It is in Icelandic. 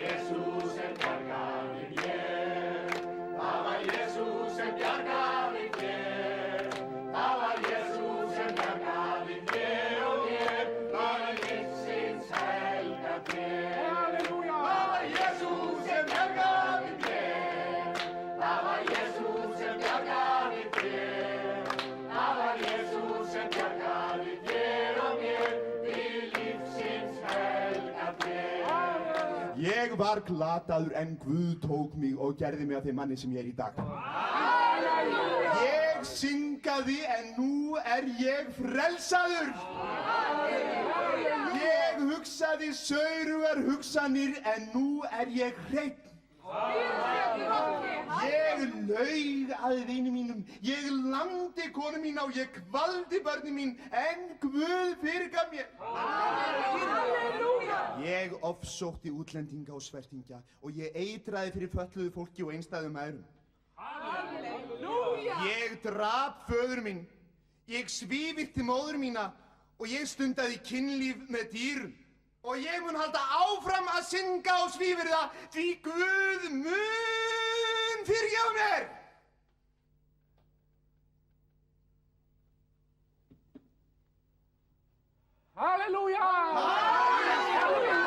Jesús sem bjargaði mér. Það var Jesús sem bjargaði mér. Það var Jesús sem bjargaði mér og mér. Það er lífsins helga þér. Halleluja! Það var Jesús sem bjargaði mér. Það var Jesús sem bjargaði mér. Það var Jesús sem bjargaði mér og mér. Til lífsins helga þér. Ég var glataður en Guð tók mig og gerði mig að þeim manni sem ég er í dag. Ég syngaði en nú er ég frelsaður. Ég hugsaði saurugar hugsanir en nú er ég hreinn. Ég laug að vini mínum, ég lamdi konu mína og ég kvaldi börnin mín en Guð fyrirgaf mér. Ég ofsótti útlendinga og svertingja og ég eitraði fyrir fötluðu fólki og einstæðum mæðrum. Ég drap föður minn, ég svívirti móður mína og ég stundaði kynlíf með dýrum. Og ég mun halda áfram að synga og svívirða því Guð mun fyrirgefa mér. Halleluja! Halleluja!